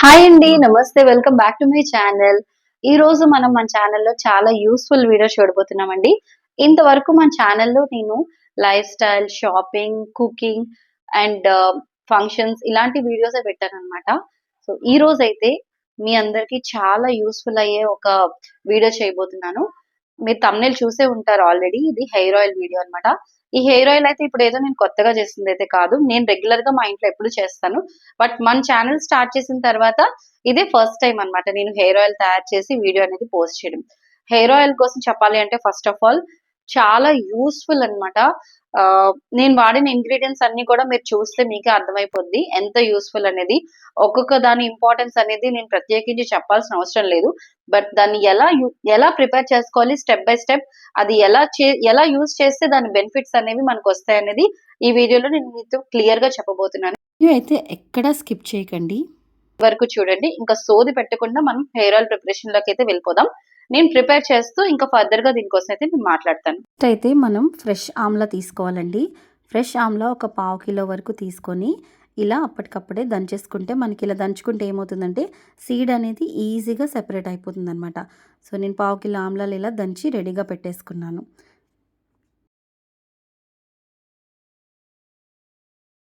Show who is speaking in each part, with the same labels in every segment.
Speaker 1: Hi అండి. నమస్తే. Welcome back to my channel. ఈరోజు మనం మన ఛానల్‌లో చాలా యూజ్‌ఫుల్ వీడియోస్ చూడబోతున్నామండి. ఇంతవరకు మన ఛానల్‌లో నేను life style, shopping, cooking and functions ఇలాంటి వీడియోసే పెట్టాననమాట. సో, ఈరోజైతే మీ అందరికీ చాలా యూజ్‌ఫుల్ అయ్యే ఒక వీడియో చేయబోతున్నాను. మీరు థంబ్‌నెయిల్ చూసే ఉంటారు ఆల్రెడీ. ఇది హెయిర్ ఆయిల్ వీడియో అనమాట. ఈ హెయిర్ ఆయిల్ అయితే ఇప్పుడేదో నేను కొత్తగా చేసిందైతే కాదు. నేను రెగ్యులర్‌గా మా ఇంట్లో ఎప్పుడు చేస్తాను. బట్ మన ఛానెల్ స్టార్ట్ చేసిన తర్వాత ఇదే ఫస్ట్ టైమ్ అన్నమాట నేను హెయిర్ ఆయిల్ తయారు చేసి వీడియో అనేది పోస్ట్ చేయడం. హెయిర్ ఆయిల్ కోసం చెప్పాలి అంటే ఫస్ట్ ఆఫ్ ఆల్ చాలా యూజ్‌ఫుల్ అన్నమాట. నేను వాడిన ఇంగ్రీడియెంట్స్ అన్నీ కూడా మీరు చూస్తే మీకే అర్థమైపోద్ది ఎంత యూజ్‌ఫుల్ అనేది. ఒక్కొక్క దాని ఇంపార్టెన్స్ అనేది నేను ప్రత్యేకించి చెప్పాల్సిన అవసరం లేదు. బట్ దాన్ని ఎలా ప్రిపేర్ చేసుకోవాలి స్టెప్ బై స్టెప్ అది ఎలా యూజ్ చేస్తే దాని బెనిఫిట్స్ అనేవి మనకొస్తాయనేది ఈ వీడియోలో నేను మీతో క్లియర్‌గా చెప్పబోతున్నాను.
Speaker 2: వీడియో అయితే ఎక్కడా స్కిప్ చేయకండి.
Speaker 1: వరకు చూడండి. ఇంకా సోది పెట్టకుండా మనం హెయిర్ ఆయిల్ ప్రిపరేషన్‌లోకైతే వెళ్ళిపోదాం. నేను ప్రిపేర్ చేస్తూ ఇంకా ఫర్దర్‌గా దీనికోసం అయితే నేను మాట్లాడతాను.
Speaker 2: ఫస్ట్ అయితే మనం ఫ్రెష్ ఆమ్లా తీసుకోవాలండి. ఫ్రెష్ ఆమ్లా ఒక పావు కిలో వరకు తీసుకొని ఇలా అప్పటికప్పుడే దంచేసుకుంటే మనకి ఇలా దంచుకుంటే ఏమవుతుందంటే సీడ్ అనేది ఈజీగా సెపరేట్ అయిపోతుందనమాట. సో నేను పావు కిలో ఆమ్లాలు ఇలా దంచి రెడీగా పెట్టేసుకున్నాను.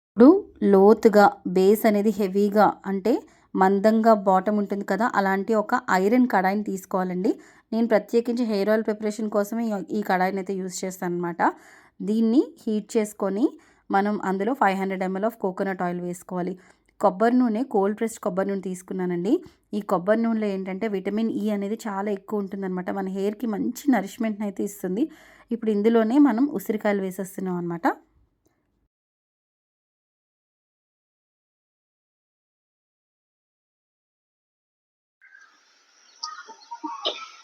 Speaker 2: ఇప్పుడు లోతుగా బేస్ అనేది హెవీగా అంటే మందంగా బాటమ్ ఉంటుంది కదా, అలాంటి ఒక ఐరన్ కడాయిని తీసుకోవాలండి. నేను ప్రత్యేకించి హెయిర్ ఆయిల్ ప్రిపరేషన్ కోసమే ఈ కడాయిని అయితే యూస్ చేస్తాను అనమాట. దీన్ని హీట్ చేసుకొని మనం అందులో 500 ml ఆఫ్ కోకోనట్ ఆయిల్ వేసుకోవాలి. కొబ్బరి నూనె కోల్డ్ ప్రెస్డ్ కొబ్బరి నూనె తీసుకున్నానండి. ఈ కొబ్బరి నూనెలో ఏంటంటే విటమిన్ ఈ అనేది చాలా ఎక్కువ ఉంటుందన్నమాట. మన హెయిర్కి మంచి నరిష్మెంట్ని అయితే ఇస్తుంది. ఇప్పుడు ఇందులోనే మనం ఉసిరికాయలు వేసేస్తున్నాం అనమాట.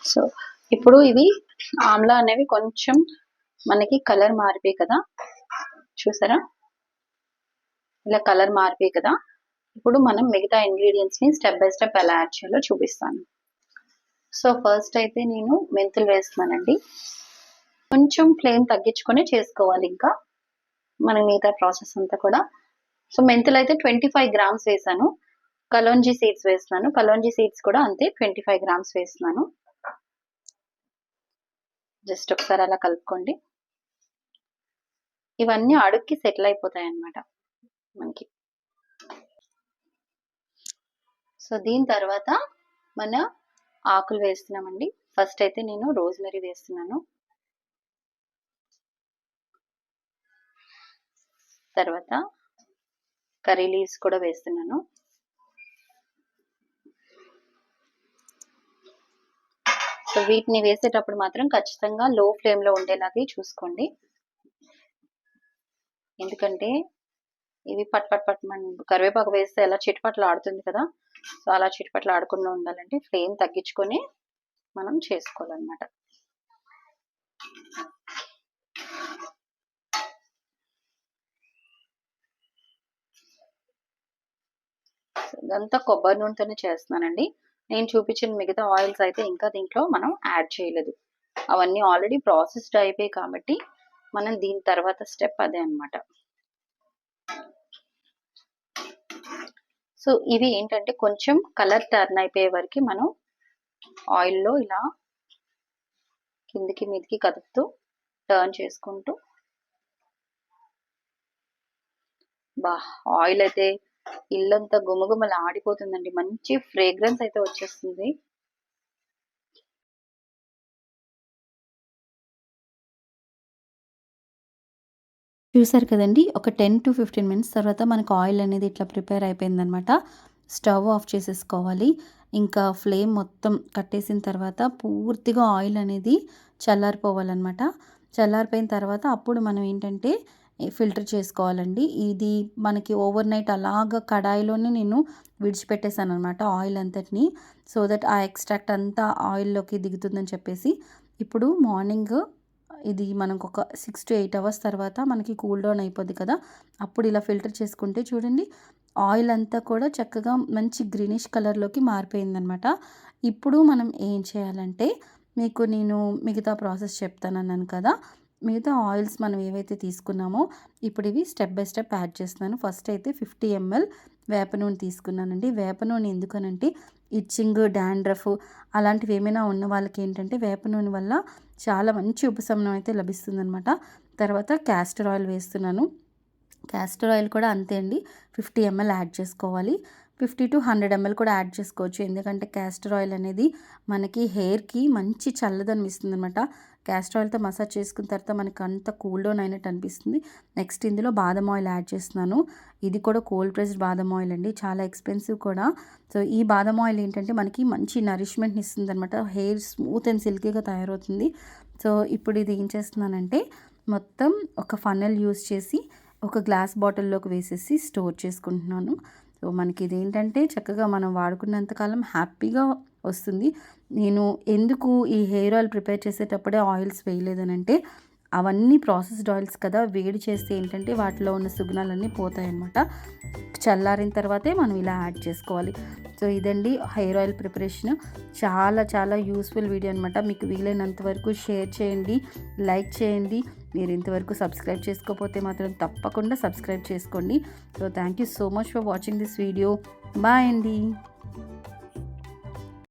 Speaker 1: సో, ఇప్పుడు ఇవి ఆమ్లా అనేవి కొంచెం మనకి కలర్ మారిపోయాయి కదా! చూసారా? ఇలా కలర్ మారిపోయాయి కదా! ఇప్పుడు మనం మిగతా ఇంగ్రీడియెంట్స్‌ని స్టెప్ బై స్టెప్ ఎలా యాడ్ చేయాలో చూపిస్తాను. సో, ఫస్ట్ అయితే నేను మెంతులు వేస్తున్నానండి. కొంచెం ఫ్లేమ్ తగ్గించుకొని చేసుకోవాలి ఇంకా. మన మిగతా ప్రాసెస్ అంతా కూడా. సో, మెంతులైతే 25 గ్రామ్స్ వేశాను. కలోంజీ సీడ్స్ వేస్తున్నాను. కలోంజీ సీడ్స్ కూడా అంతే 25 గ్రామ్స్ వేస్తున్నాను. జస్ట్ ఒకసారి అలా కలుపుకోండి. ఇవన్నీ అడుక్కి సెటిల్ అయిపోతాయన్నమాట మనకి. సో, దీని తర్వాత మన ఆకులు వేస్తున్నామండి. ఫస్ట్ అయితే నేను రోజ్‌మెరీ వేస్తున్నాను. తర్వాత కర్రీ లీవ్స్ కూడా వేస్తున్నాను. సో, వీటిని వేసేటప్పుడు మాత్రం ఖచ్చితంగా లో ఫ్లేమ్‌లో ఉండేలాగే చూసుకోండి. ఎందుకంటే ఇవి పట్ పట్ పట్ కరివేపాకు వేస్తే ఎలా చిటపటలాడుతుంది కదా! సో, అలా చిటపటలాడకుండా ఉండాలంటే ఫ్లేమ్ తగ్గించుకొని మనం చేసుకోవాలన్నమాట. ఇదంతా కొబ్బరి నూనెతోనే చేస్తున్నానండి. నేను చూపించిన మిగతా ఆయిల్స్ అయితే ఇంకా దీంట్లో మనం యాడ్ చేయలేదు. అవన్నీ ఆల్రెడీ ప్రాసెస్డ్ అయిపోయాయి కాబట్టి మనం దీని తర్వాత స్టెప్ అదే అన్నమాట. సో, ఇవి ఏంటంటే కొంచెం కలర్ టర్న్ అయిపోయే వరకు మనం ఆయిల్‌లో ఇలా కిందికి మీదికి కదుపుతూ టర్న్ చేసుకుంటూ ఆయిల్ అయితే ఇల్లంతా గుమగుమలాడిపోతుందండి. మంచి ఫ్రేగ్రెన్స్ అయితే వచ్చేస్తుంది.
Speaker 2: చూసారు కదండి, ఒక 10-15 మినిట్స్ తర్వాత మనకు ఆయిల్ అనేది ఇట్లా ప్రిపేర్ అయిపోయిందనమాట. స్టవ్ ఆఫ్ చేసేసుకోవాలి. ఇంకా ఫ్లేమ్ మొత్తం కట్టేసిన తర్వాత పూర్తిగా ఆయిల్ అనేది చల్లారిపోవాలన్నమాట. చల్లారిపోయిన తర్వాత అప్పుడు మనం ఏంటంటే ఫిల్టర్ చేసుకోవాలండి. ఇది మనకి ఓవర్ నైట్ అలాగా కడాయిలోనే నేను విడిచిపెట్టేసాను అనమాట ఆయిల్ అంతటిని. సో దట్ ఆ ఎక్స్ట్రాక్ట్ అంతా ఆయిల్లోకి దిగుతుందని చెప్పేసి. ఇప్పుడు మార్నింగ్ ఇది మనకు ఒక 6-8 అవర్స్ తర్వాత మనకి కూల్ డౌన్ అయిపోద్ది కదా! అప్పుడు ఇలా ఫిల్టర్ చేసుకుంటే చూడండి ఆయిల్ అంతా కూడా చక్కగా మంచి గ్రీనిష్ కలర్‌లోకి మారిపోయిందనమాట. ఇప్పుడు మనం ఏం చేయాలంటే మీకు నేను మిగతా ప్రాసెస్ చెప్తానన్నాను కదా! మిగతా ఆయిల్స్ మనం ఏవైతే తీసుకున్నామో ఇప్పుడు ఇవి స్టెప్ బై స్టెప్ యాడ్ చేస్తున్నాను. ఫస్ట్ అయితే 50 ml వేప నూనె తీసుకున్నానండి. వేప నూనె ఎందుకనంటే ఇచ్చింగ్, డాండ్రఫ్ అలాంటివి ఏమైనా ఉన్న వాళ్ళకి ఏంటంటే వేప నూనె వల్ల చాలా మంచి ఉపశమనం అయితే లభిస్తుందనమాట. తర్వాత క్యాస్టర్ ఆయిల్ వేస్తున్నాను. క్యాస్టర్ ఆయిల్ కూడా అంతే అండి. 50 ml యాడ్ చేసుకోవాలి. 50-100 ml కూడా యాడ్ చేసుకోవచ్చు. ఎందుకంటే క్యాస్టర్ ఆయిల్ అనేది మనకి హెయిర్‌కి మంచి చల్లదనం ఇస్తుందనమాట. క్యాస్టర్ ఆయిల్‌తో మసాజ్ చేసుకున్న తర్వాత మనకు అంతా కూల్ డౌన్ అయినట్టు అనిపిస్తుంది. నెక్స్ట్ ఇందులో బాదం ఆయిల్ యాడ్ చేస్తున్నాను. ఇది కూడా కోల్డ్ ప్రెస్డ్ బాదం ఆయిల్ అండి. చాలా ఎక్స్‌పెన్సివ్ కూడా. సో, ఈ బాదం ఆయిల్ ఏంటంటే మనకి మంచి నరిష్మెంట్‌ని ఇస్తుందనమాట. హెయిర్ స్మూత్ అండ్ సిల్కీగా తయారవుతుంది. సో, ఇప్పుడు ఇది ఏం చేస్తున్నానంటే మొత్తం ఒక ఫన్నెల్ యూజ్ చేసి ఒక గ్లాస్ బాటిల్‌లోకి వేసేసి స్టోర్ చేసుకుంటున్నాను. సో, మనకి ఇదేంటంటే చక్కగా మనం వాడుకున్నంత కాలం హ్యాపీగా వస్తుంది. నేను ఎందుకు ఈ హెయిర్ ఆయిల్ ప్రిపేర్ చేసేటప్పుడే ఆయిల్స్ వేయలేదనంటే, అవన్నీ ప్రాసెస్డ్ ఆయిల్స్ కదా! వేడి చేస్తే ఏంటంటే వాటిలో ఉన్న సుగుణాలన్నీ పోతాయన్నమాట. చల్లారిన తర్వాతే మనం ఇలా యాడ్ చేసుకోవాలి. సో, ఇదండి హెయిర్ ఆయిల్ ప్రిపరేషన్. చాలా చాలా యూస్‌ఫుల్ వీడియో అనమాట. మీకు వీలైనంత వరకు షేర్ చేయండి, లైక్ చేయండి. మీరు ఇంతవరకు సబ్స్క్రైబ్ చేసుకోకపోతే మాత్రం తప్పకుండా సబ్స్క్రైబ్ చేసుకోండి. So, thank you so much for watching this video. Bye అండి.